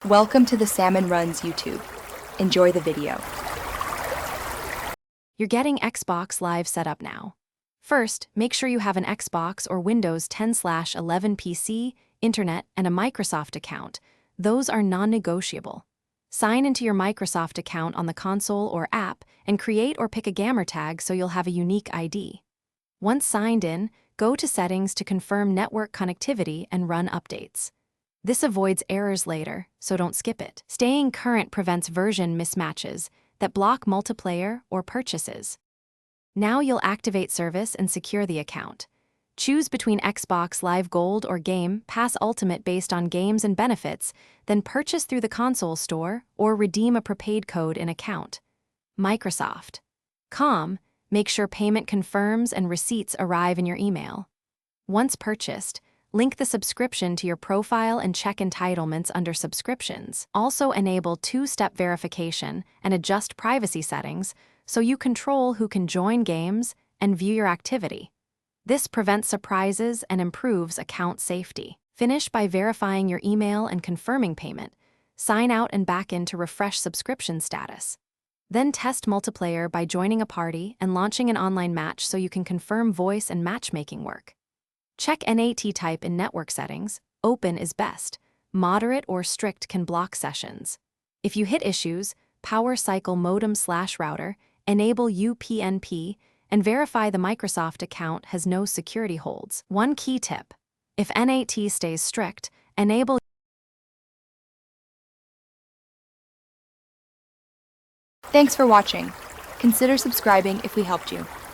Welcome to the Salmon Runs YouTube. Enjoy the video. You're getting Xbox Live set up now. First, make sure you have an Xbox or Windows 10/11 PC, Internet, and a Microsoft account. Those are non-negotiable. Sign into your Microsoft account on the console or app and create or pick a gamer tag so you'll have a unique ID. Once signed in, go to Settings to confirm network connectivity and run updates. This avoids errors later, so don't skip it. Staying current prevents version mismatches that block multiplayer or purchases. Now you'll activate service and secure the account. Choose between Xbox Live Gold or Game Pass Ultimate based on games and benefits, then purchase through the console store or redeem a prepaid code in account. Microsoft.com, make sure payment confirms and receipts arrive in your email. Once purchased, link the subscription to your profile and check entitlements under subscriptions. Also enable two-step verification and adjust privacy settings so you control who can join games and view your activity. This prevents surprises and improves account safety. Finish by verifying your email and confirming payment. Sign out and back in to refresh subscription status. Then test multiplayer by joining a party and launching an online match so you can confirm voice and matchmaking work. Check NAT type in network settings. Open is best. Moderate or strict can block sessions. If you hit issues, power cycle modem/router, enable UPnP, and verify the Microsoft account has no security holds. One key tip: if NAT stays strict, enable. Thanks for watching. Consider subscribing if we helped you.